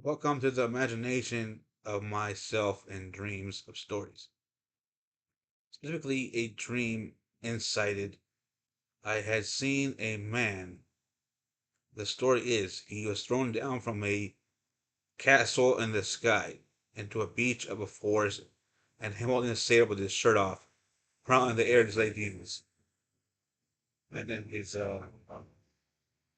Welcome to the imagination of myself and dreams of stories. Specifically, a dream incited. I had seen a man. The story is he was thrown down from a castle in the sky into a beach of a forest, and him holding a sail with his shirt off, around in the air just like demons. And then his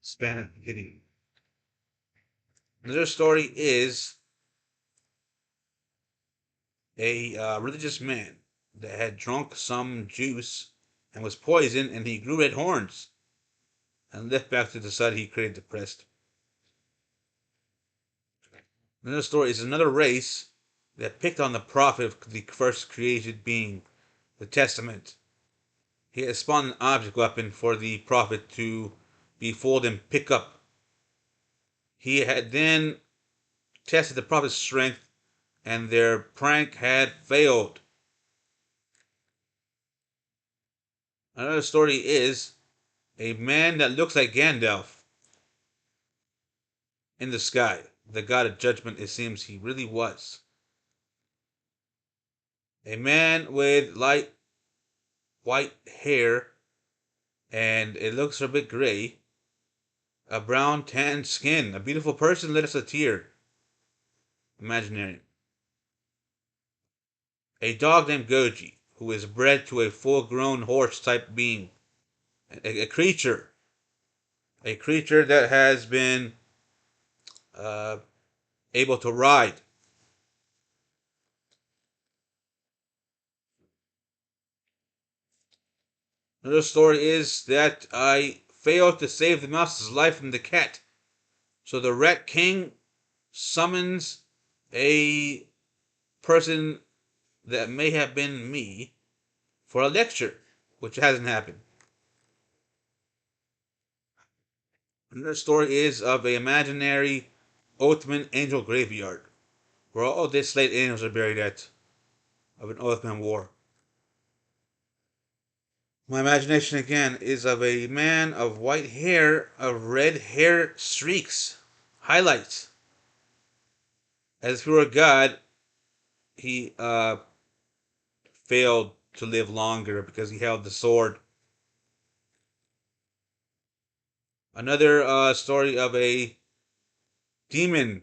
span hitting. Another story is a religious man that had drunk some juice and was poisoned, and he grew red horns and left back to the society he created depressed. Another story is another race that picked on the prophet of the first created being, the Testament. He had spawned an object weapon for the prophet to befold and pick up. He had then tested the prophet's strength, and their prank had failed. Another story is a man that looks like Gandalf in the sky. The god of judgment, it seems he really was. A man with light white hair, and it looks a bit gray. A brown tan skin. A beautiful person let us a tear. Imaginary. A dog named Goji, who is bred to a full grown horse type being. A creature. A creature that has been uh, able to ride. Another story is that I failed to save the mouse's life from the cat. So the Rat King summons a person that may have been me for a lecture, which hasn't happened. Another story is of a imaginary Othman angel graveyard, where all dislayed angels are buried at, of an Othman war. My imagination again is of a man of white hair, of red hair streaks, highlights. As if he were a god, he failed to live longer because he held the sword. Another story of a demon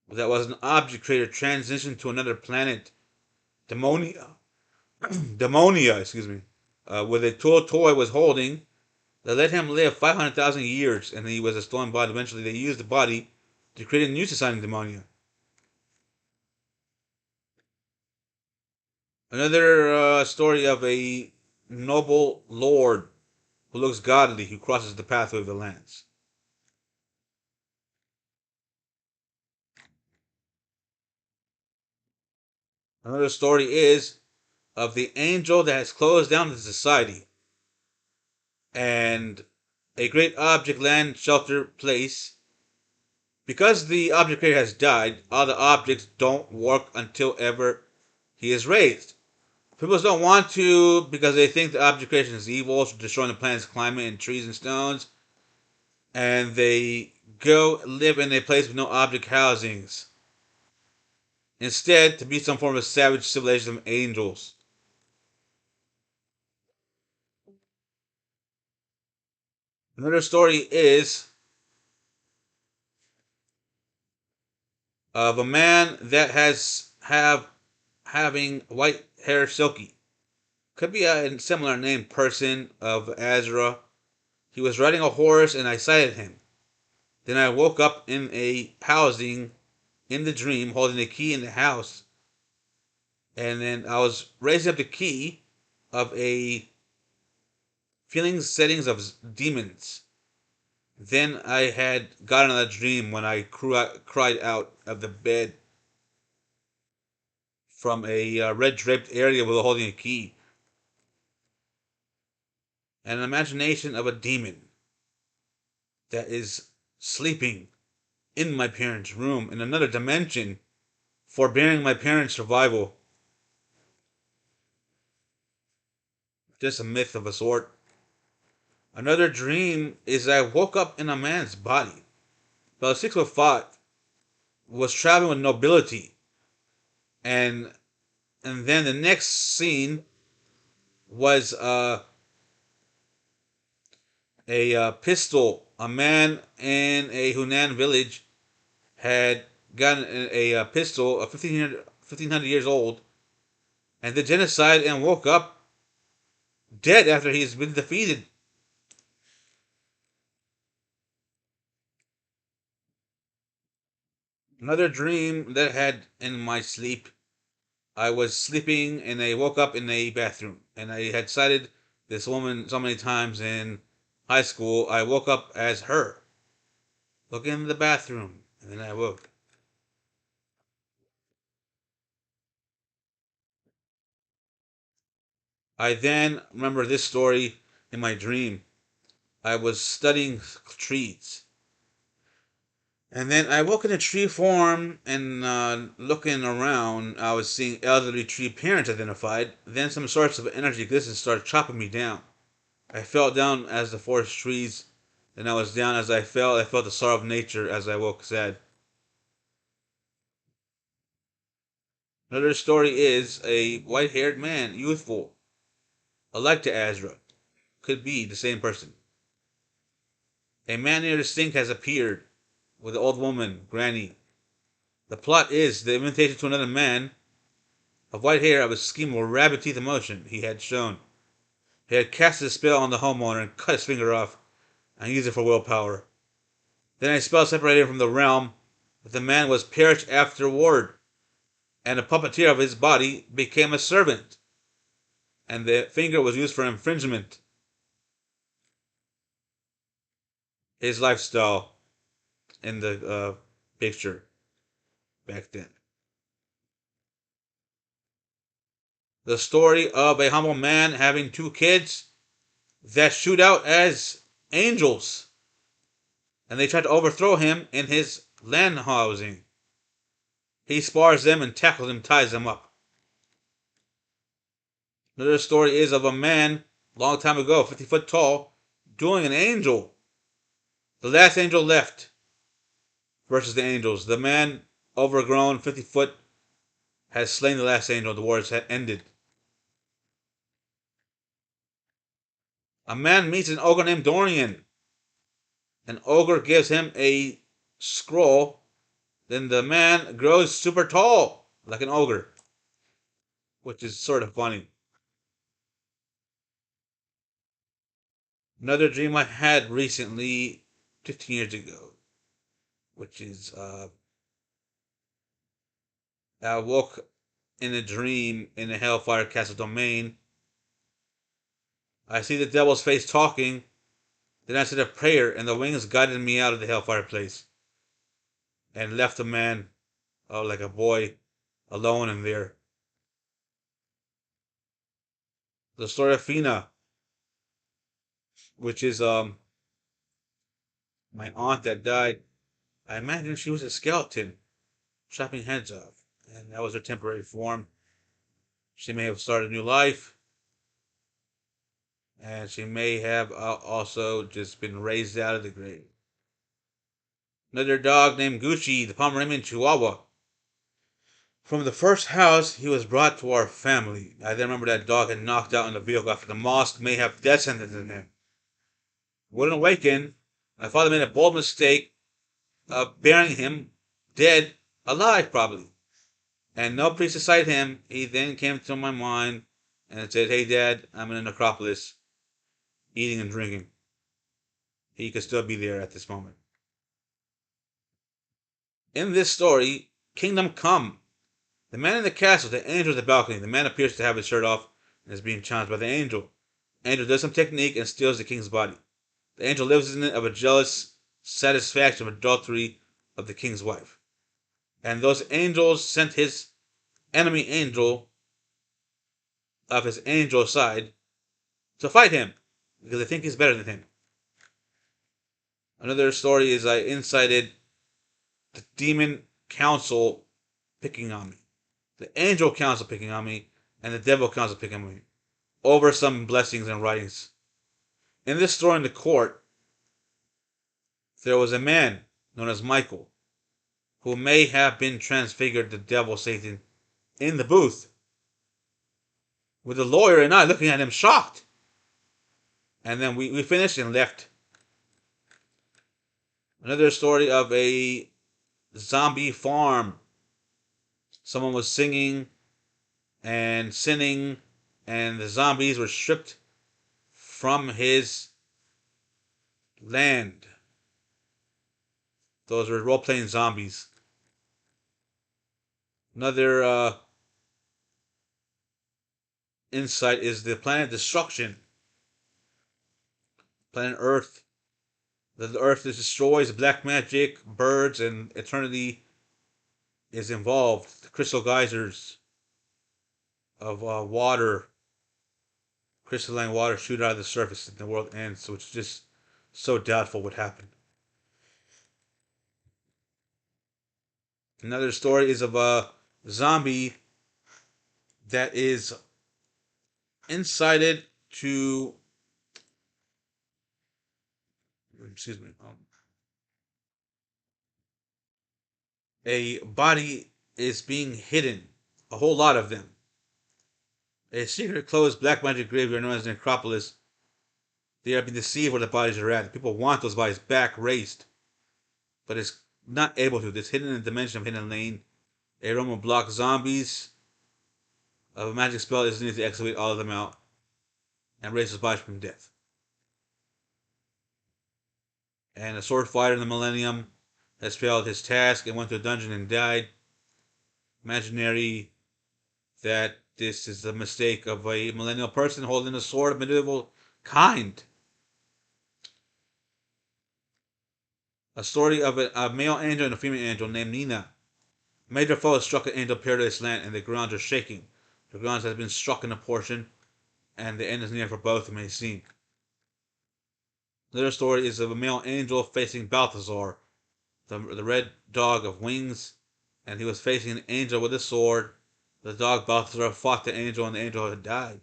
that was an object creator transitioned to another planet, Demonia, Demonia, excuse me, with a toy was holding that let him live 500,000 years, and he was a stolen body. Eventually, they used the body to create a new society, Demonia. Another story of a noble lord who looks godly, who crosses the pathway of the lands. Another story is of the angel that has closed down the society, and a great object land shelter place. Because the object creator has died, all the objects don't work until ever he is raised. People don't want to because they think the object creation is evil, it's destroying the planet's climate and trees and stones, and they go live in a place with no object housings. Instead, to be some form of savage civilization of angels. Another story is of a man that has having white hair silky. Could be a similar named person of Azra. He was riding a horse and I sighted him. Then I woke up in a housing in the dream holding the key in the house. And then I was raising up the key of a feelings settings of demons. Then I had gotten a dream when I cried out of the bed from a red draped area with holding a key. And an imagination of a demon that is sleeping in my parents' room in another dimension, forbearing my parents' survival. Just a myth of a sort. Another dream is I woke up in a man's body, about 6'5", was traveling with nobility, and then the next scene was a pistol. A man in a Hunan village had gotten a pistol, 1500 years old, and the genocide and woke up dead after he's been defeated. Another dream that I had in my sleep. I was sleeping and I woke up in a bathroom, and I had sighted this woman so many times in high school. I woke up as her, looking in the bathroom, and then I woke. I then remember this story in my dream. I was studying trees. And then I woke in a tree form and looking around, I was seeing elderly tree parents identified. Then some sorts of energy existence started chopping me down. I fell down as the forest trees. Then I was down as I fell. I felt the sorrow of nature as I woke sad. Another story is a white haired man, youthful, alike to Azra. Could be the same person. A man near the sink has appeared with the old woman, Granny. The plot is the invitation to another man of white hair of a scheme of rabbit teeth emotion he had shown. He had cast his spell on the homeowner and cut his finger off and used it for willpower. Then a spell separated him from the realm, but the man was perished afterward, and a puppeteer of his body became a servant, and the finger was used for infringement. His lifestyle in the picture back then. The story of a humble man having two kids that shoot out as angels, and they try to overthrow him in his land housing. He spars them and tackles them, ties them up. Another story is of a man, long time ago, 50 foot tall, dueling an angel. The last angel left versus the angels. The man, overgrown, 50 foot, has slain the last angel. The war has ended. A man meets an ogre named Dorian. An ogre gives him a scroll. Then the man grows super tall, like an ogre, which is sort of funny. Another dream I had recently, 15 years ago, which is I woke in a dream in the Hellfire Castle domain. I see the devil's face talking. Then I said a prayer, and the wings guided me out of the Hellfire place and left the man, like a boy, alone in there. The story of Fina, which is my aunt that died. I imagine she was a skeleton chopping heads off, and that was her temporary form. She may have started a new life, and she may have also just been raised out of the grave. Another dog named Gucci, the Pomeranian Chihuahua. From the first house he was brought to our family. I then remember that dog had knocked out in the vehicle after the mosque may have death sentence in him. Wouldn't awaken. My father made a bold mistake of burying him dead, alive probably. And no priest beside him. He then came to my mind and said, "Hey Dad, I'm in a necropolis, eating and drinking." He could still be there at this moment. In this story, Kingdom Come. The man in the castle, the angel at the balcony. The man appears to have his shirt off and is being challenged by the angel. Angel does some technique and steals the king's body. The angel lives in it of a jealous satisfaction of adultery of the king's wife. And those angels sent his enemy angel of his angel side to fight him because they think he's better than him. Another story is I incited the demon council picking on me, the angel council picking on me, and the devil council picking on me over some blessings and writings. In this story in the court, there was a man known as Michael. who may have been transfigured the devil Satan in the booth with the lawyer and I looking at him shocked. And then we finished and left. Another story of a zombie farm. Someone was singing and sinning, and the zombies were stripped from his land. Those were role playing zombies. Another insight is the planet destruction. Planet Earth. The Earth is destroys, black magic, birds, and eternity is involved. The crystal geysers of water, crystalline water shoot out of the surface and the world ends, which is just so doubtful what happened. Another story is of a zombie that is incited to, excuse me, a body is being hidden, a whole lot of them. A secret closed black magic graveyard known as the necropolis. They are being deceived where the bodies are at. People want those bodies back raised, but it's not able to. It's hidden in a dimension of hidden lane. A room will block zombies of a magic spell is needed to excavate all of them out and raise those bodies from death. And a sword fighter in the Millennium has failed his task and went to a dungeon and died. Imaginary that this is the mistake of a millennial person holding a sword of medieval kind. A story of a male angel and a female angel named Nina. A major foe has struck an angel paradise land and the grounds are shaking. The grounds has been struck in a portion and the end is near for both, it may seem. Another story is of a male angel facing Balthazar, the red dog of wings, and he was facing an angel with a sword. The dog Balthazar fought the angel and the angel had died.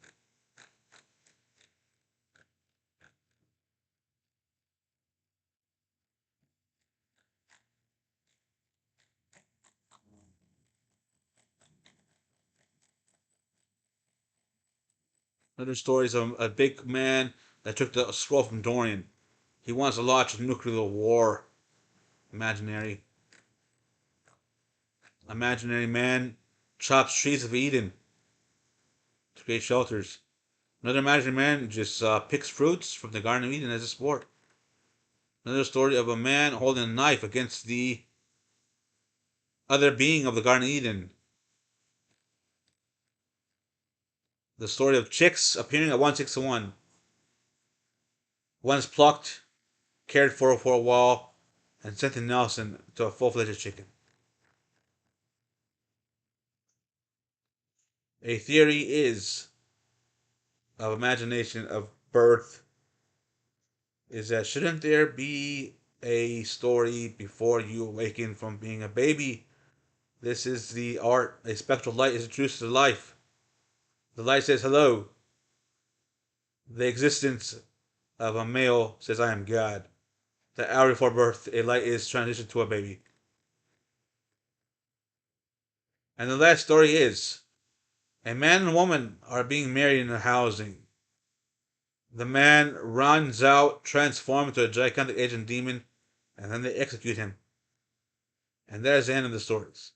Another story is of a big man that took the scroll from Dorian. He wants to launch a nuclear war. Imaginary. Imaginary man chops trees of Eden to create shelters. Another imaginary man just picks fruits from the Garden of Eden as a sport. Another story of a man holding a knife against the other being of the Garden of Eden. The story of chicks appearing at 161. One's plucked, cared for a while, and sent to Nelson to a full-fledged chicken. A theory is of imagination of birth is that shouldn't there be a story before you awaken from being a baby? This is the art. A spectral light is introduced to life. The light says hello. The existence of a male says I am God. The hour before birth, a light is transitioned to a baby. And the last story is a man and woman are being married in a housing. The man runs out, transformed into a gigantic agent demon, and then they execute him. And that is the end of the stories.